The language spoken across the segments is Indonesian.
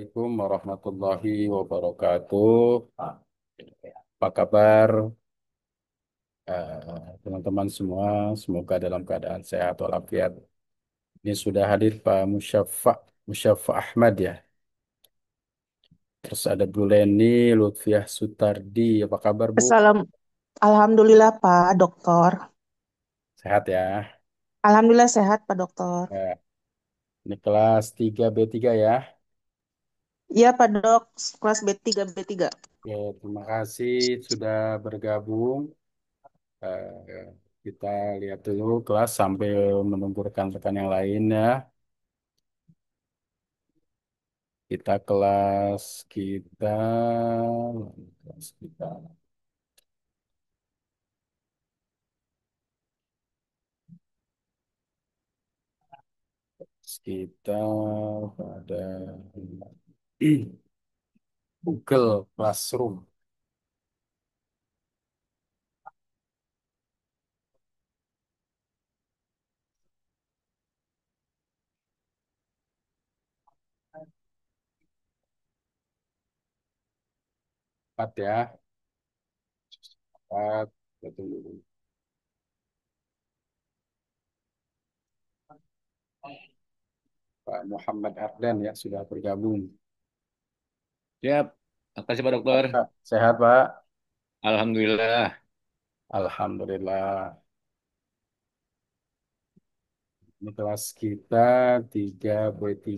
Assalamualaikum warahmatullahi wabarakatuh. Apa kabar teman-teman semua? Semoga dalam keadaan sehat walafiat. Ini sudah hadir Pak Musyafa Ahmad ya. Terus ada Bu Leni Lutfiah Sutardi. Apa kabar Bu? Alhamdulillah Pak Dokter. Sehat ya. Alhamdulillah sehat Pak Dokter. Eh, ini kelas 3B3 ya. Iya Pak Dok, kelas B3 B3. Oke, terima kasih sudah bergabung. Eh, kita lihat dulu kelas sambil menunggu rekan-rekan yang lain ya. Kita kelas kita pada Google Classroom 4 ya. 4, betul. Pak Muhammad Ardan ya sudah bergabung. Siap. Makasih Pak Dokter. Pak, sehat Pak? Alhamdulillah. Alhamdulillah. Ini kelas kita 3B3.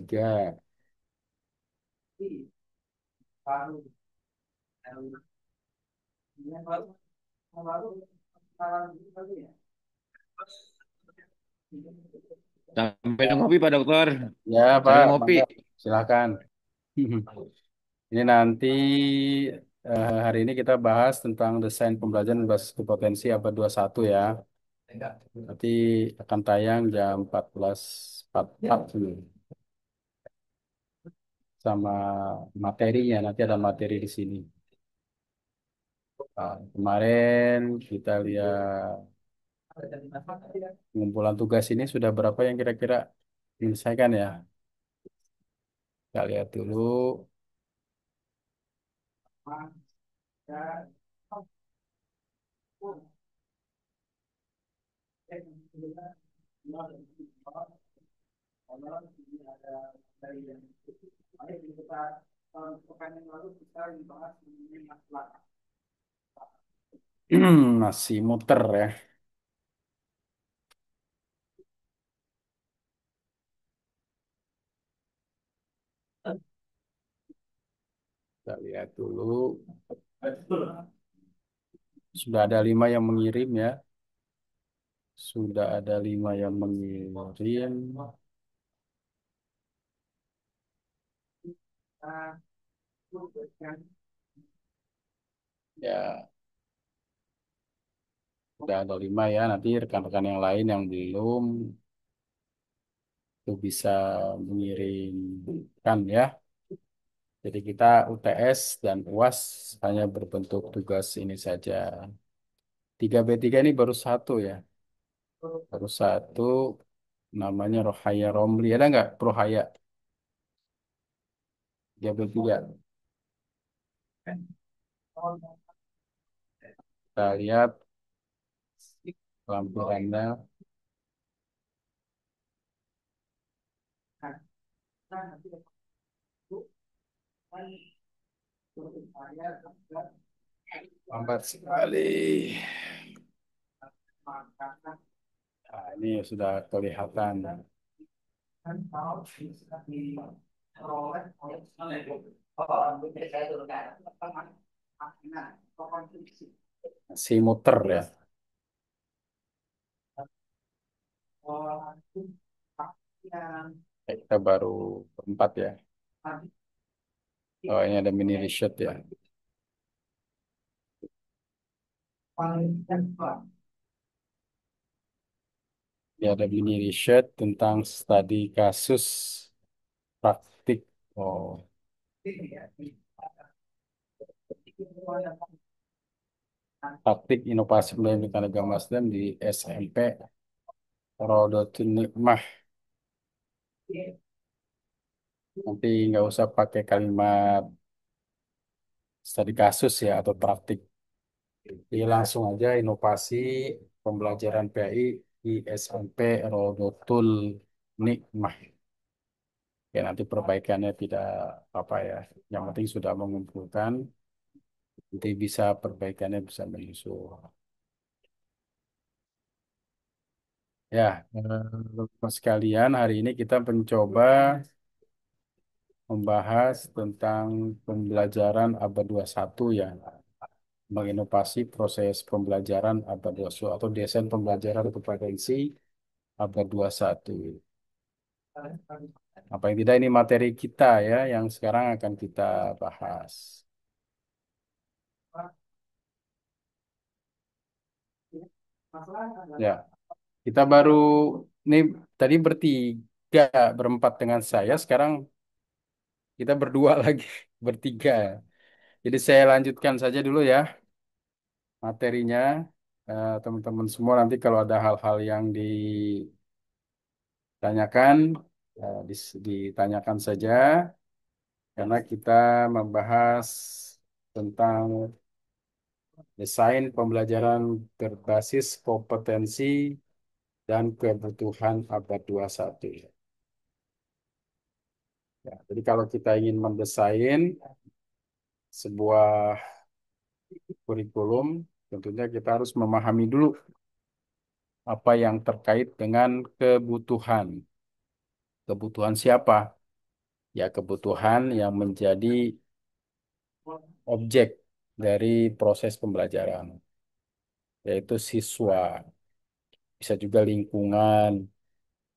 Sampai ngopi Pak Dokter. Ya Pak, Sambil ngopi. mangga. Silakan. Ini nanti hari ini kita bahas tentang desain pembelajaran berbasis kompetensi abad 21 ya. Nanti akan tayang jam 14.44 sama materinya. Nanti ada materi di sini. Kemarin kita lihat pengumpulan tugas ini sudah berapa yang kira-kira diselesaikan ya. Kita lihat dulu. Masih muter ya. Kita lihat dulu. Sudah ada 5 yang mengirim ya. Sudah ada 5 yang mengirim. Ya, sudah ada 5 ya. Nanti rekan-rekan yang lain yang belum itu bisa mengirimkan ya. Jadi kita UTS dan UAS hanya berbentuk tugas ini saja. 3B3 ini baru satu ya. Baru satu namanya Rohaya Romli. Ada nggak Rohaya 3B3? Kita lihat lampirannya. Lambat sekali. Nah, ini sudah kelihatan. Masih muter ya. Kita baru berempat ya. Oh, ini ada mini reshoot ya. Ini ada mini reshoot tentang studi kasus praktik. Oh, praktik inovasi pendidikan agama Islam di SMP Rodotul Nikmah. Nanti nggak usah pakai kalimat studi kasus ya atau praktik. Jadi langsung aja inovasi pembelajaran PAI di SMP Rodotul Nikmah. Ya nanti perbaikannya tidak apa ya. Yang penting sudah mengumpulkan, nanti bisa perbaikannya bisa menyusul. Ya, teman sekalian, hari ini kita mencoba membahas tentang pembelajaran abad 21 ya, menginovasi proses pembelajaran abad 21 atau desain pembelajaran kompetensi abad 21. Apa yang tidak ini materi kita ya, yang sekarang akan kita bahas. Ya, kita baru ini tadi bertiga, berempat dengan saya, sekarang kita berdua lagi, bertiga. Jadi saya lanjutkan saja dulu ya materinya. Teman-teman semua nanti kalau ada hal-hal yang ditanyakan, ditanyakan saja karena kita membahas tentang desain pembelajaran berbasis kompetensi dan kebutuhan abad 21. Ya, jadi kalau kita ingin mendesain sebuah kurikulum, tentunya kita harus memahami dulu apa yang terkait dengan kebutuhan. Kebutuhan siapa? Ya, kebutuhan yang menjadi objek dari proses pembelajaran, yaitu siswa, bisa juga lingkungan,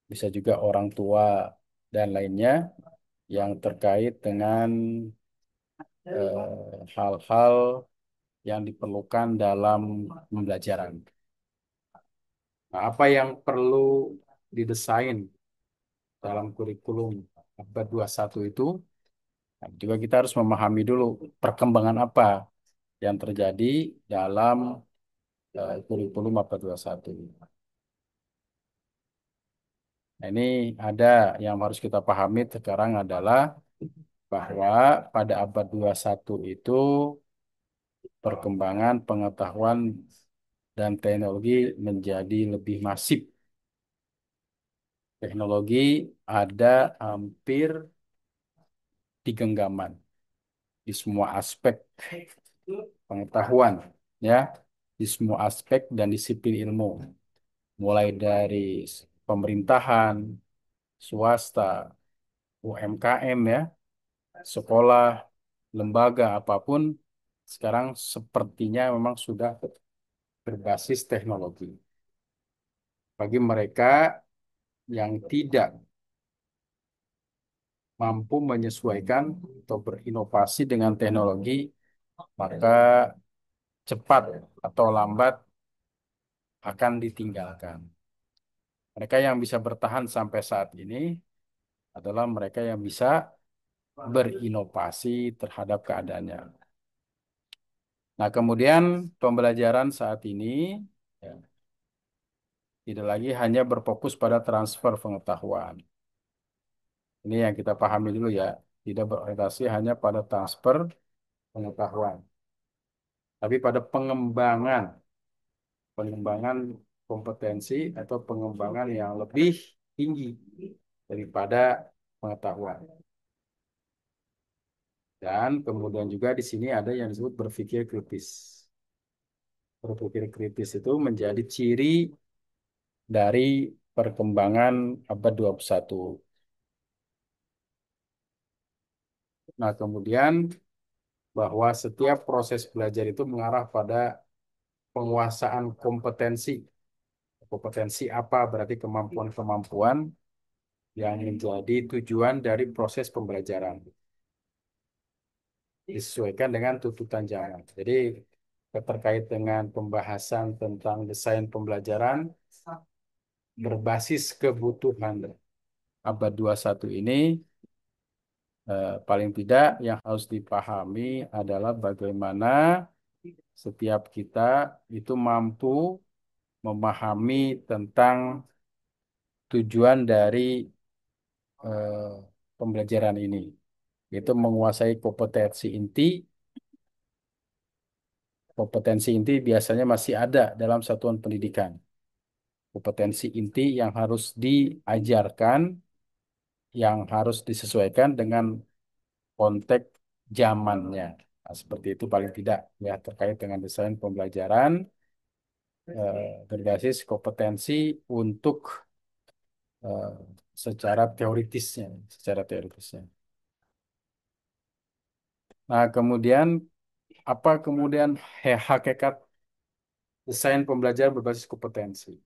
bisa juga orang tua, dan lainnya yang terkait dengan hal-hal yang diperlukan dalam pembelajaran. Nah, apa yang perlu didesain dalam kurikulum abad 21 itu, nah, juga kita harus memahami dulu perkembangan apa yang terjadi dalam kurikulum abad 21. Nah, ini ada yang harus kita pahami sekarang adalah bahwa pada abad 21 itu perkembangan pengetahuan dan teknologi menjadi lebih masif. Teknologi ada hampir di genggaman di semua aspek pengetahuan, ya, di semua aspek dan disiplin ilmu, mulai dari pemerintahan, swasta, UMKM ya, sekolah, lembaga apapun sekarang sepertinya memang sudah berbasis teknologi. Bagi mereka yang tidak mampu menyesuaikan atau berinovasi dengan teknologi, maka cepat atau lambat akan ditinggalkan. Mereka yang bisa bertahan sampai saat ini adalah mereka yang bisa berinovasi terhadap keadaannya. Nah, kemudian pembelajaran saat ini ya, tidak lagi hanya berfokus pada transfer pengetahuan. Ini yang kita pahami dulu ya, tidak berorientasi hanya pada transfer pengetahuan, tapi pada pengembangan, pengembangan kompetensi atau pengembangan yang lebih tinggi daripada pengetahuan. Dan kemudian juga di sini ada yang disebut berpikir kritis. Berpikir kritis itu menjadi ciri dari perkembangan abad 21. Nah, kemudian bahwa setiap proses belajar itu mengarah pada penguasaan kompetensi. Kompetensi apa? Berarti kemampuan-kemampuan yang menjadi tujuan dari proses pembelajaran. Disesuaikan dengan tuntutan zaman. Jadi terkait dengan pembahasan tentang desain pembelajaran berbasis kebutuhan abad 21 ini, paling tidak yang harus dipahami adalah bagaimana setiap kita itu mampu memahami tentang tujuan dari pembelajaran ini, yaitu menguasai kompetensi inti. Kompetensi inti biasanya masih ada dalam satuan pendidikan. Kompetensi inti yang harus diajarkan, yang harus disesuaikan dengan konteks zamannya. Nah, seperti itu paling tidak ya terkait dengan desain pembelajaran berbasis kompetensi untuk eh, secara teoritisnya, secara teoritisnya. Nah, kemudian apa kemudian hakikat desain pembelajaran berbasis kompetensi?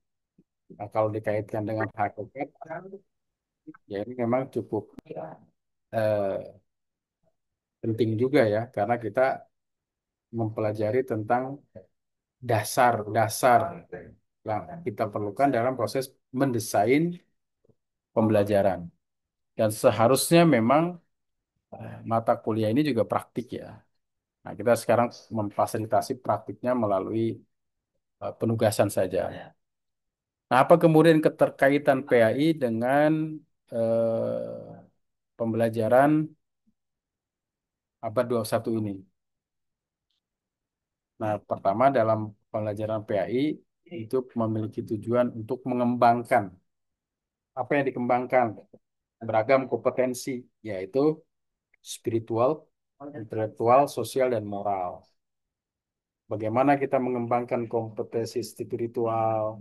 Nah, kalau dikaitkan dengan hakikat, ya ini memang cukup eh, penting juga ya, karena kita mempelajari tentang dasar-dasar yang kita perlukan dalam proses mendesain pembelajaran. Dan seharusnya memang mata kuliah ini juga praktik ya. Nah, kita sekarang memfasilitasi praktiknya melalui penugasan saja. Nah, apa kemudian keterkaitan PAI dengan pembelajaran abad 21 ini? Nah, pertama dalam pembelajaran PAI itu memiliki tujuan untuk mengembangkan apa yang dikembangkan beragam kompetensi, yaitu spiritual, intelektual, sosial, dan moral. Bagaimana kita mengembangkan kompetensi spiritual,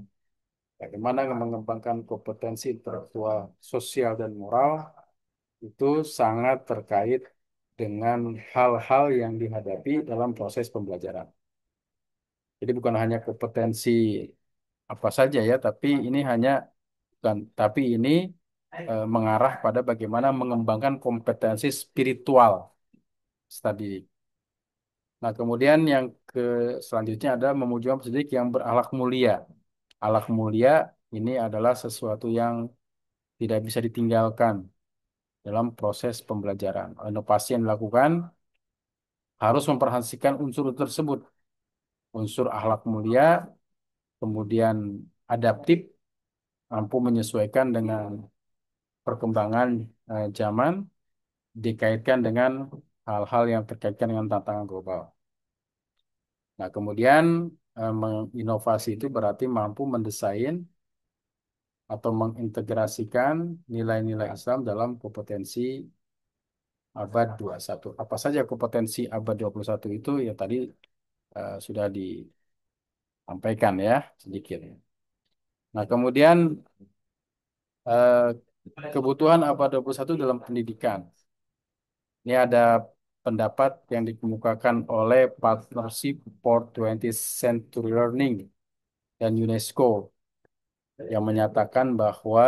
bagaimana mengembangkan kompetensi intelektual, sosial, dan moral, itu sangat terkait dengan hal-hal yang dihadapi dalam proses pembelajaran. Jadi bukan hanya kompetensi apa saja ya, tapi ini mengarah pada bagaimana mengembangkan kompetensi spiritual tadi. Nah, kemudian yang selanjutnya adalah mewujudkan pendidik yang berakhlak mulia. Akhlak mulia ini adalah sesuatu yang tidak bisa ditinggalkan dalam proses pembelajaran. Inovasi yang dilakukan harus memperhatikan unsur tersebut. Unsur akhlak mulia, kemudian adaptif, mampu menyesuaikan dengan perkembangan zaman, dikaitkan dengan hal-hal yang terkaitkan dengan tantangan global. Nah, kemudian menginovasi itu berarti mampu mendesain atau mengintegrasikan nilai-nilai Islam dalam kompetensi abad 21. Apa saja kompetensi abad 21 itu ya tadi sudah disampaikan ya sedikit. Nah, kemudian eh, kebutuhan abad 21 dalam pendidikan. Ini ada pendapat yang dikemukakan oleh Partnership for 20th Century Learning dan UNESCO yang menyatakan bahwa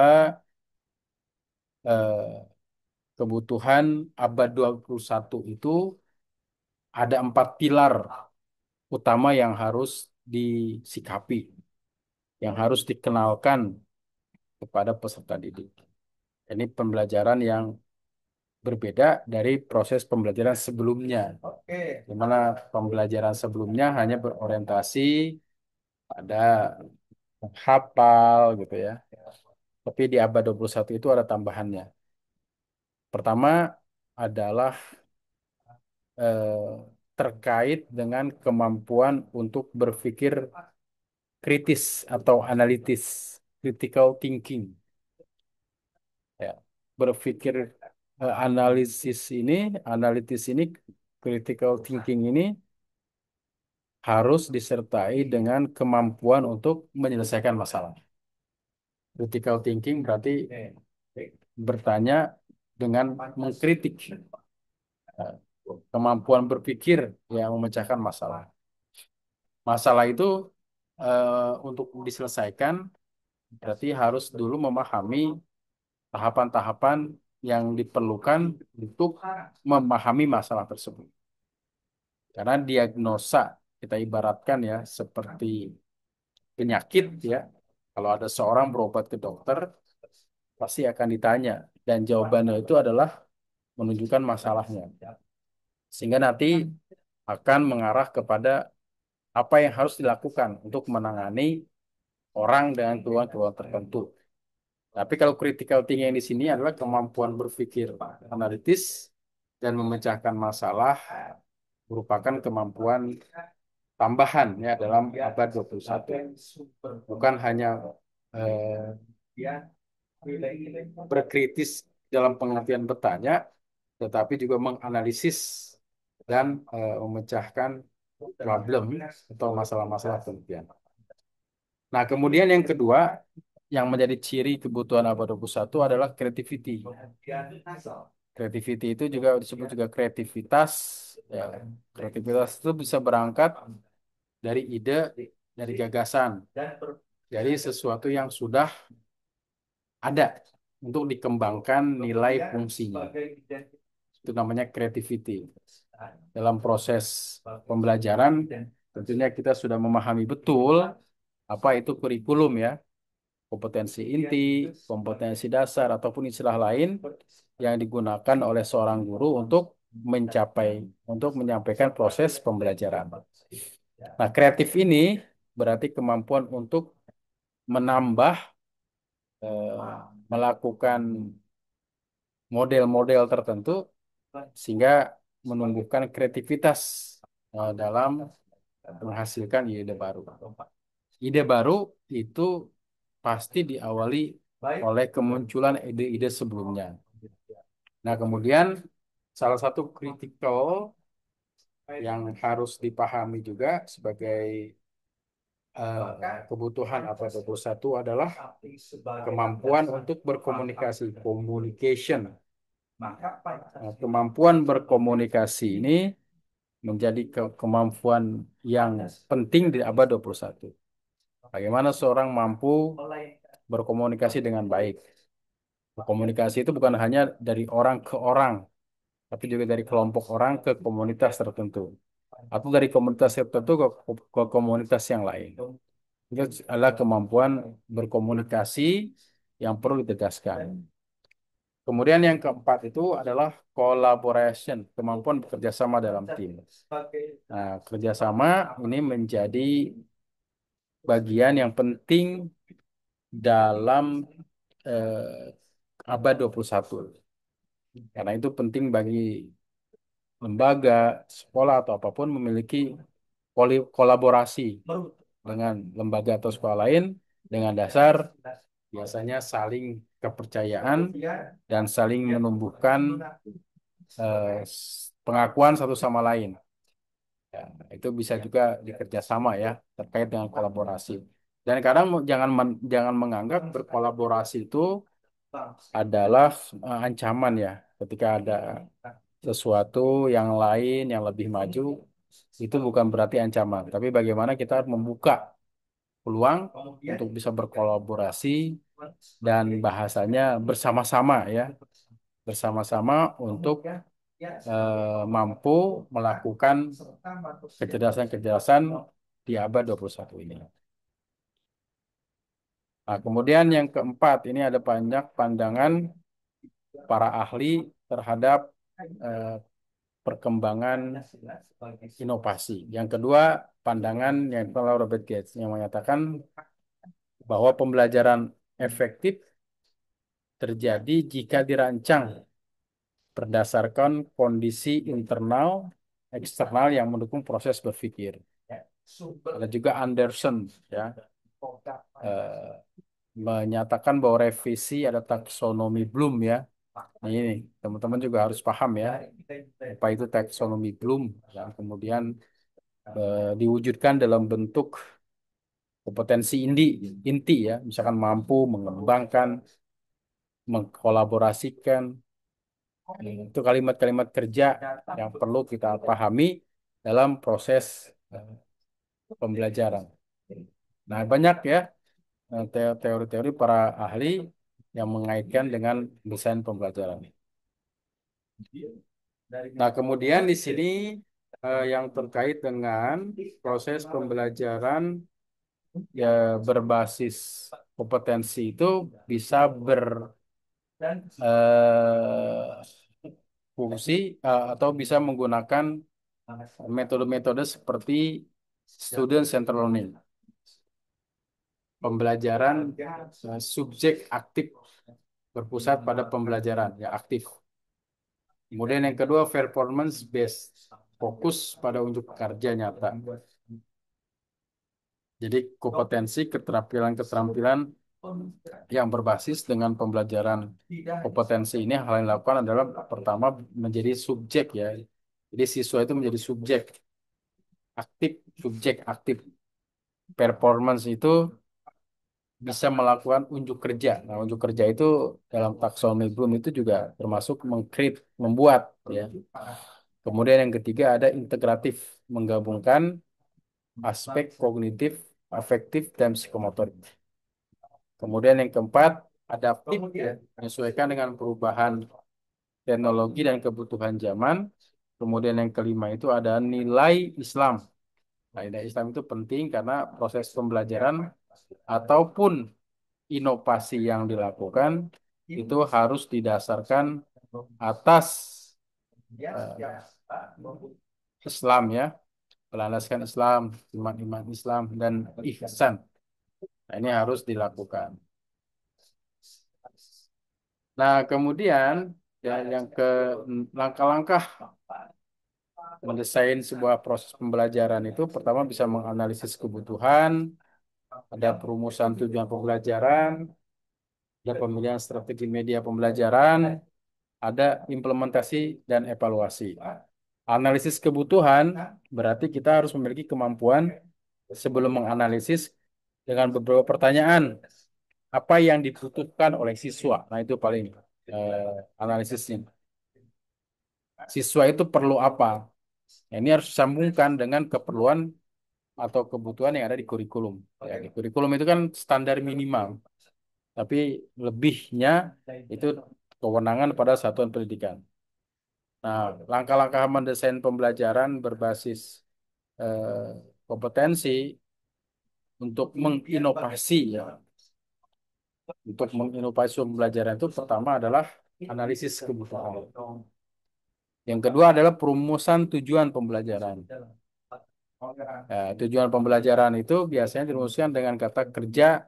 kebutuhan abad 21 itu ada 4 pilar utama yang harus disikapi, yang harus dikenalkan kepada peserta didik. Ini pembelajaran yang berbeda dari proses pembelajaran sebelumnya. Di mana pembelajaran sebelumnya hanya berorientasi pada hafal gitu ya. Tapi di abad 21 itu ada tambahannya. Pertama adalah eh, terkait dengan kemampuan untuk berpikir kritis atau analitis, critical thinking. Ya, berpikir analitis ini, critical thinking ini harus disertai dengan kemampuan untuk menyelesaikan masalah. Critical thinking berarti bertanya dengan mengkritik, eh, kemampuan berpikir yang memecahkan masalah. Masalah itu untuk diselesaikan berarti harus dulu memahami tahapan-tahapan yang diperlukan untuk memahami masalah tersebut. Karena diagnosa kita ibaratkan ya seperti penyakit ya. Kalau ada seorang berobat ke dokter, pasti akan ditanya dan jawabannya itu adalah menunjukkan masalahnya. Sehingga nanti akan mengarah kepada apa yang harus dilakukan untuk menangani orang dengan keluhan-keluhan tertentu. Tapi kalau critical thinking yang di sini adalah kemampuan berpikir analitis dan memecahkan masalah merupakan kemampuan tambahan ya dalam abad 21. Bukan hanya eh, berkritis dalam pengertian bertanya, tetapi juga menganalisis dan memecahkan problem atau masalah-masalah penelitian. Nah, kemudian yang kedua yang menjadi ciri kebutuhan abad 21 adalah creativity. Creativity itu juga disebut juga kreativitas. Ya. Kreativitas itu bisa berangkat dari ide, dari gagasan, dari sesuatu yang sudah ada untuk dikembangkan nilai fungsinya. Itu namanya creativity. Dalam proses pembelajaran, tentunya kita sudah memahami betul apa itu kurikulum ya, kompetensi inti, kompetensi dasar, ataupun istilah lain yang digunakan oleh seorang guru untuk menyampaikan proses pembelajaran. Nah, kreatif ini berarti kemampuan untuk menambah, melakukan model-model tertentu sehingga menumbuhkan kreativitas dalam menghasilkan ide baru. Ide baru itu pasti diawali oleh kemunculan ide-ide sebelumnya. Nah, kemudian salah satu kritikal yang harus dipahami juga sebagai kebutuhan apa satu adalah kemampuan untuk berkomunikasi, communication. Nah, kemampuan berkomunikasi ini menjadi kemampuan yang penting di abad 21. Bagaimana seorang mampu berkomunikasi dengan baik. Berkomunikasi itu bukan hanya dari orang ke orang, tapi juga dari kelompok orang ke komunitas tertentu. Atau dari komunitas tertentu ke komunitas yang lain. Itu adalah kemampuan berkomunikasi yang perlu ditegaskan. Kemudian yang keempat itu adalah collaboration, kemampuan bekerja sama dalam tim. Nah, kerjasama ini menjadi bagian yang penting dalam abad 21. Karena itu penting bagi lembaga, sekolah atau apapun memiliki kolaborasi dengan lembaga atau sekolah lain dengan dasar biasanya saling kepercayaan dan saling menumbuhkan pengakuan satu sama lain. Ya, itu bisa juga dikerjasama ya terkait dengan kolaborasi. Dan kadang jangan menganggap berkolaborasi itu adalah ancaman ya. Ketika ada sesuatu yang lain yang lebih maju, itu bukan berarti ancaman. Tapi bagaimana kita membuka peluang untuk bisa berkolaborasi dan bahasanya bersama-sama ya, bersama-sama untuk mampu melakukan kecerdasan-kecerdasan di abad 21 ini. Nah, kemudian yang keempat, ini ada banyak pandangan para ahli terhadap eh, perkembangan inovasi. Yang kedua, pandangan yang telah Robert Gates yang menyatakan bahwa pembelajaran efektif terjadi jika dirancang berdasarkan kondisi internal, eksternal yang mendukung proses berpikir. Ada juga Anderson ya eh, menyatakan bahwa revisi ada taksonomi Bloom ya. Nah, ini teman-teman juga harus paham ya apa itu taksonomi Bloom yang kemudian diwujudkan dalam bentuk kompetensi inti ya, misalkan mampu mengembangkan, mengkolaborasikan. Itu kalimat-kalimat kerja yang perlu kita pahami dalam proses pembelajaran. Nah, banyak ya teori-teori para ahli yang mengaitkan dengan desain pembelajaran. Nah, kemudian di sini yang terkait dengan proses pembelajaran ya berbasis kompetensi itu bisa berfungsi atau bisa menggunakan metode-metode seperti student centered learning. pembelajaran subjek aktif berpusat pada pembelajaran ya aktif. Kemudian yang kedua performance based, fokus pada unjuk kerja nyata. Jadi kompetensi, keterampilan-keterampilan yang berbasis dengan pembelajaran kompetensi ini hal yang dilakukan adalah pertama menjadi subjek ya. Jadi siswa itu menjadi subjek aktif, subjek aktif. Performance itu bisa melakukan unjuk kerja. Nah, unjuk kerja itu dalam taksonomi Bloom itu juga termasuk mengcreate, membuat ya. Kemudian yang ketiga ada integratif, menggabungkan aspek kognitif, afektif, dan psikomotorik. Kemudian yang keempat, adaptif, ya, menyesuaikan dengan perubahan teknologi dan kebutuhan zaman. Kemudian yang kelima itu ada nilai Islam. Nah, nilai Islam itu penting karena proses pembelajaran ataupun inovasi yang dilakukan itu harus didasarkan atas eh, Islam ya, berlandaskan Islam, iman-iman Islam dan ihsan. Nah, ini harus dilakukan. Nah, kemudian yang ke langkah-langkah mendesain sebuah proses pembelajaran itu pertama bisa menganalisis kebutuhan, ada perumusan tujuan pembelajaran, ada pemilihan strategi media pembelajaran, ada implementasi dan evaluasi. Analisis kebutuhan berarti kita harus memiliki kemampuan sebelum menganalisis dengan beberapa pertanyaan apa yang dibutuhkan oleh siswa. Nah, itu paling analisisnya. Siswa itu perlu apa? Nah, ini harus disambungkan dengan keperluan atau kebutuhan yang ada di kurikulum. Ya, di kurikulum itu kan standar minimal, tapi lebihnya itu kewenangan pada satuan pendidikan. Nah, langkah-langkah mendesain pembelajaran berbasis kompetensi untuk menginovasi ya. Untuk menginovasi pembelajaran itu pertama adalah analisis kebutuhan. Yang kedua adalah perumusan tujuan pembelajaran. Tujuan pembelajaran itu biasanya dirumuskan dengan kata kerja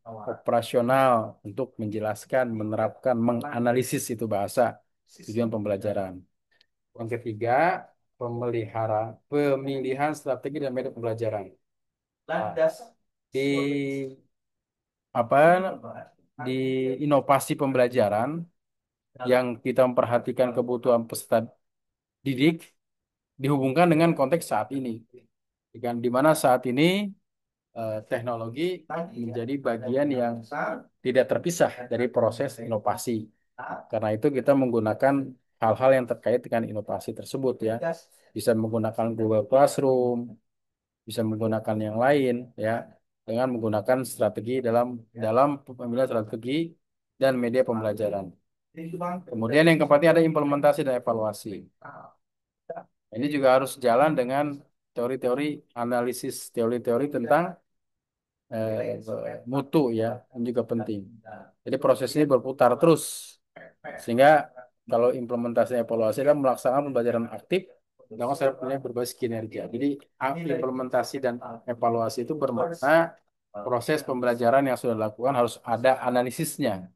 operasional untuk menjelaskan, menerapkan, menganalisis itu bahasa tujuan pembelajaran. Yang ketiga, pemilihan strategi dan metode pembelajaran. Nah, di apa di inovasi pembelajaran yang kita memperhatikan kebutuhan peserta didik dihubungkan dengan konteks saat ini. Di mana saat ini teknologi menjadi bagian yang tidak terpisah dari proses inovasi. Karena itu kita menggunakan hal-hal yang terkait dengan inovasi tersebut ya. Bisa menggunakan Google Classroom, bisa menggunakan yang lain ya, dengan menggunakan strategi dalam dalam pemilihan strategi dan media pembelajaran. Kemudian yang keempatnya ada implementasi dan evaluasi. Ini juga harus jalan dengan teori-teori analisis, teori-teori tentang mutu ya, yang juga penting. Jadi proses ini berputar terus, sehingga kalau implementasi evaluasi adalah melaksanakan pembelajaran aktif dengan sebenarnya berbasis kinerja. Jadi implementasi dan evaluasi itu bermakna proses pembelajaran yang sudah dilakukan harus ada analisisnya,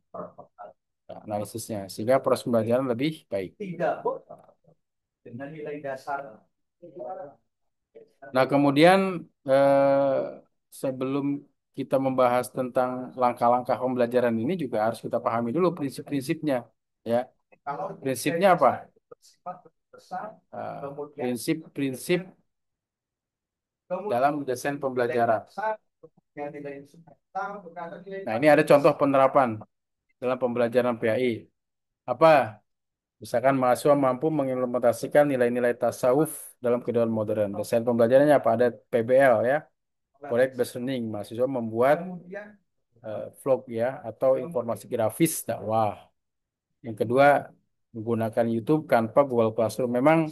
sehingga proses pembelajaran lebih baik. Nah, kemudian sebelum kita membahas tentang langkah-langkah pembelajaran ini juga harus kita pahami dulu prinsip-prinsipnya, ya. Prinsipnya apa? Prinsip-prinsip dalam desain pembelajaran. Nah, ini ada contoh penerapan dalam pembelajaran PAI. Apa? Misalkan mahasiswa mampu mengimplementasikan nilai-nilai tasawuf dalam kehidupan modern. Desain pembelajarannya apa? Ada PBL ya, Project Based Learning. Mahasiswa membuat vlog ya atau informasi grafis dakwah. Yang kedua, menggunakan YouTube, Canva, Google Classroom. Memang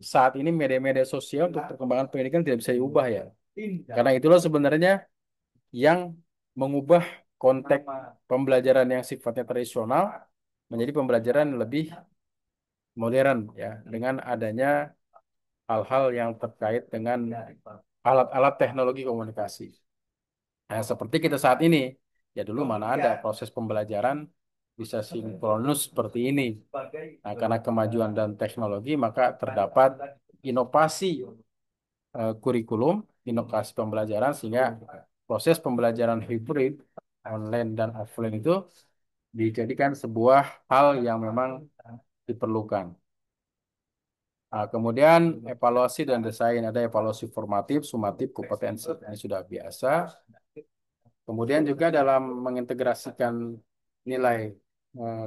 saat ini media-media sosial untuk perkembangan pendidikan tidak bisa diubah ya. Karena itulah sebenarnya yang mengubah konteks pembelajaran yang sifatnya tradisional menjadi pembelajaran yang lebih modern ya, dengan adanya hal-hal yang terkait dengan alat-alat teknologi komunikasi. Nah, seperti kita saat ini, ya dulu mana ada proses pembelajaran bisa sinkronus seperti ini. Nah, karena kemajuan dan teknologi, maka terdapat inovasi kurikulum, inovasi pembelajaran, sehingga proses pembelajaran hibrid, online dan offline itu dijadikan sebuah hal yang memang diperlukan. Nah, kemudian evaluasi dan desain, ada evaluasi formatif, sumatif, kompetensi. Ini sudah biasa. Kemudian juga dalam mengintegrasikan nilai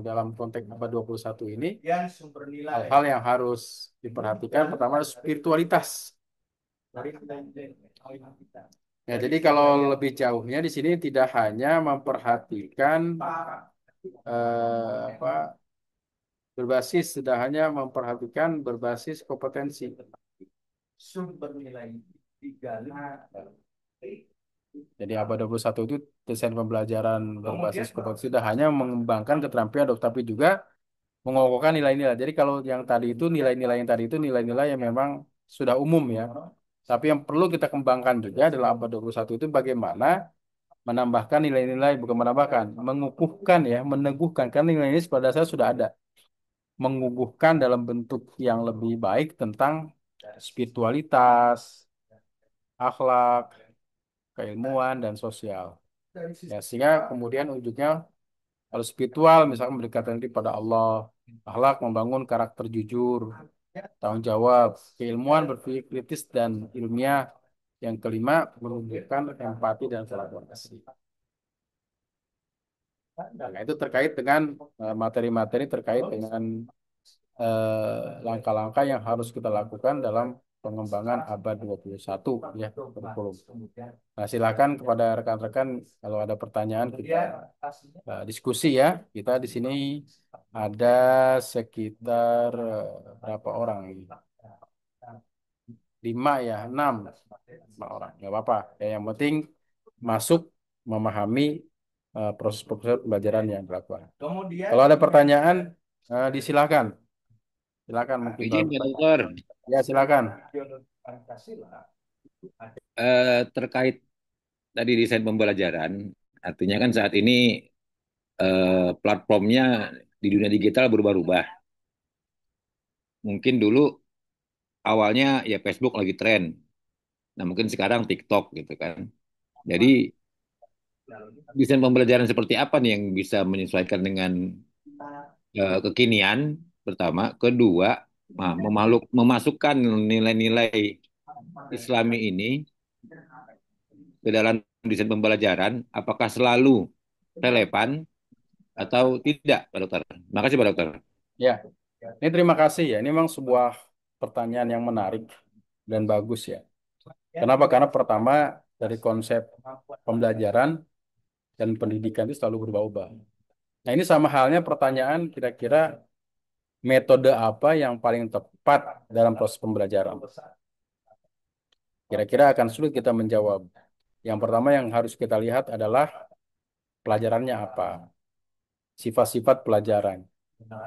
dalam konteks abad 21 ini, hal-hal yang harus diperhatikan pertama spiritualitas. Ya, jadi kalau lebih jauhnya di sini tidak hanya memperhatikan apa berbasis, tidak hanya memperhatikan berbasis kompetensi. Jadi abad 21 itu desain pembelajaran berbasis kompetensi tidak hanya mengembangkan keterampilan, tapi juga mengokohkan nilai-nilai. Jadi kalau yang tadi itu nilai-nilai yang tadi itu nilai-nilai yang memang sudah umum ya. Tapi yang perlu kita kembangkan juga dalam abad 21 itu bagaimana menambahkan nilai-nilai, bukan menambahkan, mengukuhkan ya, meneguhkan. Karena nilai ini pada dasarnya sudah ada. Mengukuhkan dalam bentuk yang lebih baik tentang spiritualitas, akhlak, keilmuan, dan sosial. Ya, sehingga kemudian ujungnya kalau spiritual misalkan mendekatkan diri pada Allah, akhlak membangun karakter jujur, tanggung jawab, keilmuan berpikir kritis dan ilmiah. Yang kelima menunjukkan empati dan kolaborasi. Nah, itu terkait dengan materi-materi terkait dengan langkah-langkah yang harus kita lakukan dalam pengembangan abad 21 ya kurikulum. Nah, silakan kepada rekan-rekan kalau ada pertanyaan kita diskusi ya. Kita di sini ada sekitar berapa orang ini? 5 ya, 6 orang. Nggak apa-apa. Ya, yang penting masuk memahami proses-proses pembelajaran yang dilakukan. Kalau ada pertanyaan, disilakan. Silakan mungkin Izin kalau Pak bertanya. Dokter, Ya, silakan. terkait tadi desain pembelajaran, artinya kan saat ini platformnya di dunia digital berubah-ubah. Mungkin dulu awalnya ya Facebook lagi tren, nah mungkin sekarang TikTok gitu kan. Jadi desain pembelajaran seperti apa nih yang bisa menyesuaikan dengan kekinian? Pertama, kedua, memasukkan nilai-nilai Islami ini ke dalam desain pembelajaran, apakah selalu relevan atau tidak, Pak Dokter? Makasih, Pak Dokter. Ya, ini terima kasih ya. Ini memang sebuah pertanyaan yang menarik dan bagus ya. Kenapa? Karena pertama dari konsep pembelajaran dan pendidikan itu selalu berubah-ubah. Nah, ini sama halnya pertanyaan kira-kira metode apa yang paling tepat dalam proses pembelajaran. Kira-kira akan sulit kita menjawab. Yang pertama yang harus kita lihat adalah pelajarannya apa, sifat-sifat pelajaran.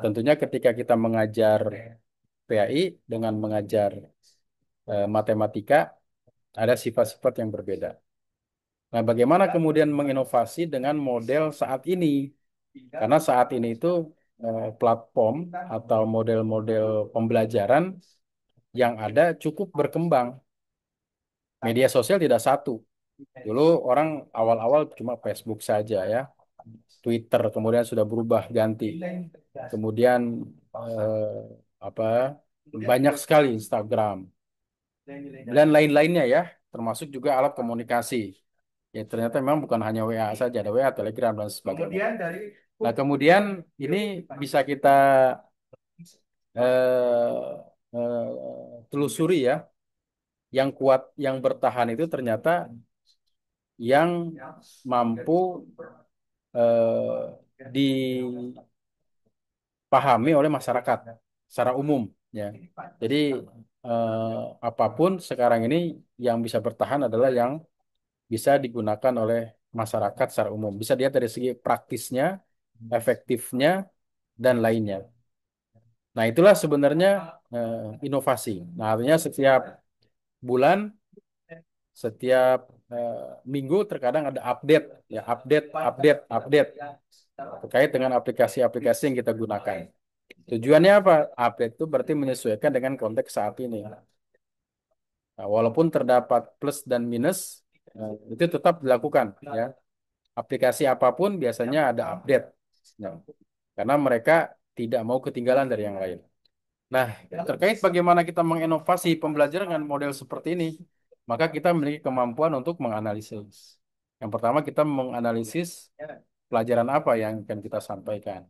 Tentunya ketika kita mengajar PAI dengan mengajar matematika, ada sifat-sifat yang berbeda. Nah, bagaimana kemudian menginovasi dengan model saat ini? Karena saat ini itu platform atau model-model pembelajaran yang ada cukup berkembang. Media sosial tidak satu. Dulu orang awal-awal cuma Facebook saja ya. Twitter kemudian sudah berubah ganti. Kemudian eh, apa banyak sekali Instagram dan lain-lainnya ya, termasuk juga alat komunikasi. Ya ternyata memang bukan hanya WA saja, ada WA, Telegram dan sebagainya. Nah, kemudian ini bisa kita eh, telusuri ya, yang kuat, yang bertahan itu ternyata yang mampu dipahami oleh masyarakat secara umum ya. Jadi apapun sekarang ini yang bisa bertahan adalah yang bisa digunakan oleh masyarakat secara umum. Bisa dilihat dari segi praktisnya, efektifnya, dan lainnya. Nah, itulah sebenarnya inovasi. Nah, artinya setiap bulan setiap minggu terkadang ada update, ya update terkait dengan aplikasi-aplikasi yang kita gunakan. Tujuannya apa? Update itu berarti menyesuaikan dengan konteks saat ini. Nah, walaupun terdapat plus dan minus, itu tetap dilakukan, ya. Aplikasi apapun biasanya ada update, ya. Karena mereka tidak mau ketinggalan dari yang lain. Nah, terkait bagaimana kita menginovasi pembelajaran dengan model seperti ini, maka kita memiliki kemampuan untuk menganalisis. Yang pertama, kita menganalisis pelajaran apa yang akan kita sampaikan,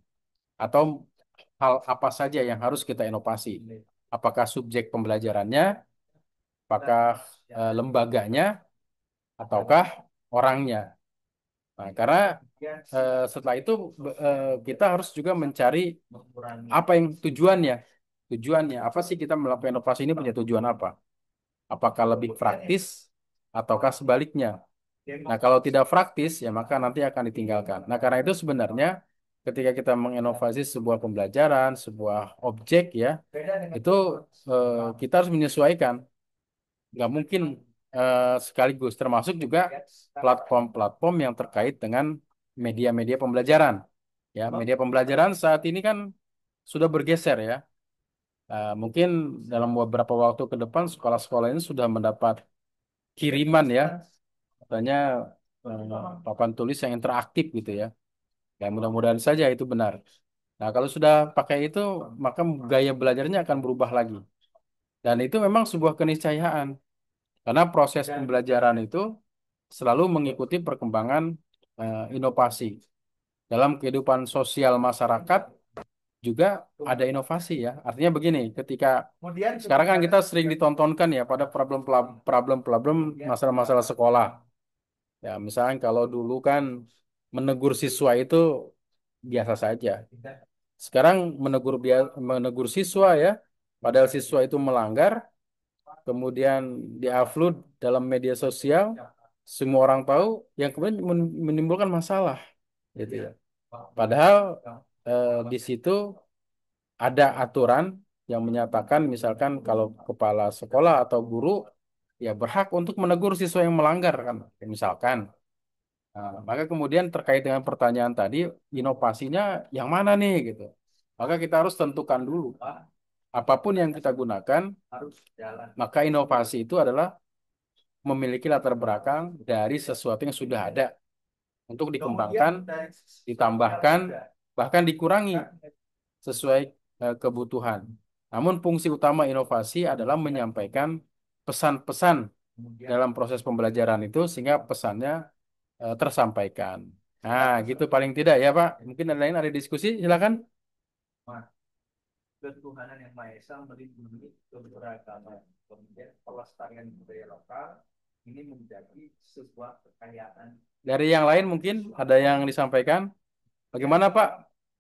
atau hal apa saja yang harus kita inovasi. Apakah subjek pembelajarannya, apakah lembaganya, ataukah orangnya. Nah, karena setelah itu kita harus juga mencari apa yang tujuannya. Tujuannya apa sih kita melakukan inovasi ini, punya tujuan apa? Apakah lebih praktis ataukah sebaliknya? Nah, kalau tidak praktis ya maka nanti akan ditinggalkan. Nah, karena itu sebenarnya ketika kita menginovasi sebuah pembelajaran, sebuah objek, ya, itu kita harus menyesuaikan. Nggak mungkin sekaligus, termasuk juga platform-platform yang terkait dengan media-media pembelajaran. Ya, media pembelajaran saat ini kan sudah bergeser, ya. Mungkin dalam beberapa waktu ke depan sekolah-sekolah ini sudah mendapat kiriman, ya, katanya papan tulis yang interaktif gitu, ya. Ya, mudah-mudahan saja itu benar. Nah, kalau sudah pakai itu, maka gaya belajarnya akan berubah lagi. Dan itu memang sebuah keniscayaan. Karena proses pembelajaran itu selalu mengikuti perkembangan inovasi. Dalam kehidupan sosial masyarakat juga ada inovasi, ya. Artinya begini, ketika sekarang kan kita sering ditontonkan, ya, pada problem-problem masalah-masalah sekolah. Ya, misalnya kalau dulu kan menegur siswa itu biasa saja. Sekarang menegur siswa, ya, padahal siswa itu melanggar, kemudian diupload dalam media sosial, semua orang tahu, yang kemudian menimbulkan masalah, gitu, ya. Padahal di situ ada aturan yang menyatakan, misalkan kalau kepala sekolah atau guru ya berhak untuk menegur siswa yang melanggar, kan, misalkan. Nah, maka kemudian terkait dengan pertanyaan tadi, inovasinya yang mana nih, gitu. Maka kita harus tentukan dulu. Apapun yang kita gunakan, maka inovasi itu adalah memiliki latar belakang dari sesuatu yang sudah ada untuk dikembangkan, ditambahkan, bahkan dikurangi sesuai kebutuhan. Namun fungsi utama inovasi adalah menyampaikan pesan-pesan dalam proses pembelajaran itu sehingga pesannya tersampaikan. Nah, gitu paling tidak, ya, Pak. Mungkin ada lain, ada diskusi, silakan. Dari yang lain mungkin ada yang disampaikan. Bagaimana, Pak?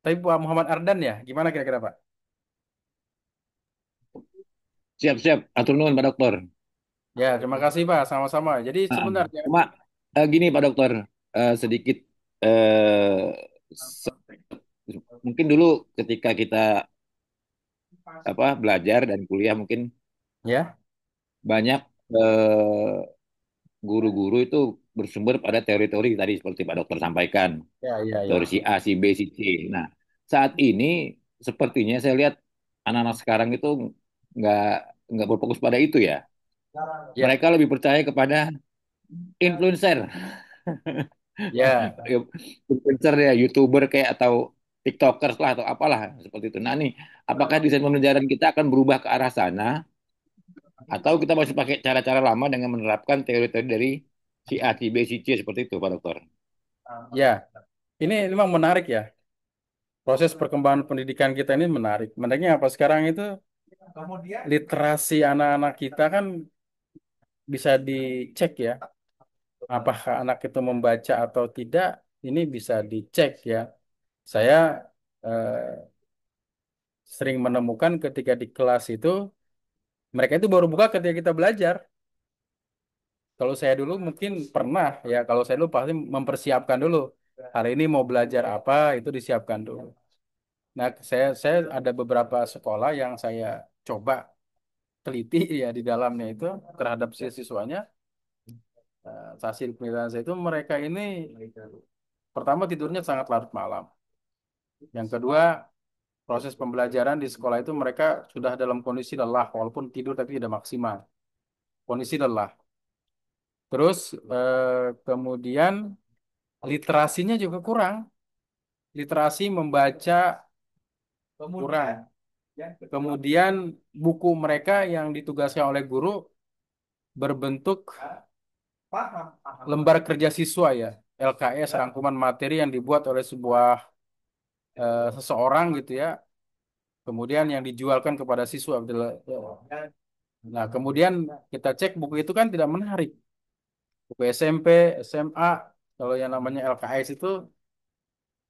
Tapi Pak Muhammad Ardan, ya, gimana kira-kira, Pak? Siap-siap, atur nuhun Pak Dokter. Ya, terima kasih, Pak. Sama-sama. Jadi Ah, sebenarnya, cuma gini Pak Dokter, sedikit eh, se- mungkin dulu ketika kita belajar dan kuliah mungkin ya, banyak guru-guru itu bersumber pada teori-teori tadi seperti Pak Dokter sampaikan, ya, ya, teori si ya, A, si B, si C. Nah, saat ini sepertinya saya lihat anak-anak sekarang itu nggak nggak berfokus pada itu ya. ya, Mereka lebih percaya kepada influencer, ya, influencer ya, YouTuber kayak atau TikTokers lah atau apalah seperti itu. Nah, nih, apakah desain pembelajaran kita akan berubah ke arah sana atau kita masih pakai cara-cara lama dengan menerapkan teori-teori dari si A, si B, si C seperti itu, Pak Dokter? ya. Ini memang menarik, ya. Proses perkembangan pendidikan kita ini menarik. Menariknya apa sekarang itu literasi anak-anak kita kan bisa dicek, ya. Apakah anak itu membaca atau tidak, ini bisa dicek, ya. Saya eh, sering menemukan ketika di kelas itu, mereka itu baru buka ketika kita belajar. Kalau saya dulu mungkin pernah, ya, kalau saya dulu pasti mempersiapkan dulu. Hari ini mau belajar apa, itu disiapkan dulu. Nah, saya ada beberapa sekolah yang saya coba teliti, ya, di dalamnya itu terhadap siswanya. Stasiun pendidikan saya itu mereka ini pertama tidurnya sangat larut malam. Yang kedua, proses pembelajaran di sekolah itu mereka sudah dalam kondisi lelah, walaupun tidur tapi tidak maksimal. Kondisi lelah. Terus kemudian literasinya juga kurang. Literasi membaca kurang. Kemudian buku mereka yang ditugaskan oleh guru berbentuk lembar kerja siswa ya, LKS, rangkuman materi yang dibuat oleh sebuah seseorang gitu ya, kemudian yang dijualkan kepada siswa. Nah, kemudian kita cek buku itu kan tidak menarik. Buku SMP, SMA, kalau yang namanya LKS itu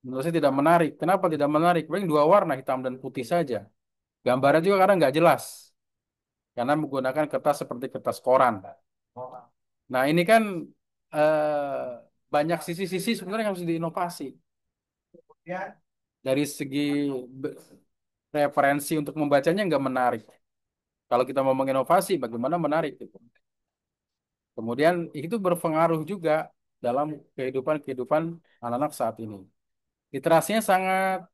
menurut saya tidak menarik. Kenapa tidak menarik? Paling dua warna, hitam dan putih saja. Gambarnya juga kadang nggak jelas, karena menggunakan kertas seperti kertas koran. Nah, ini kan banyak sisi-sisi sebenarnya yang harus diinovasi. Dari segi be- referensi untuk membacanya nggak menarik. Kalau kita mau menginovasi, bagaimana menarik gitu. Kemudian itu berpengaruh juga dalam kehidupan anak-anak saat ini. Literasinya sangat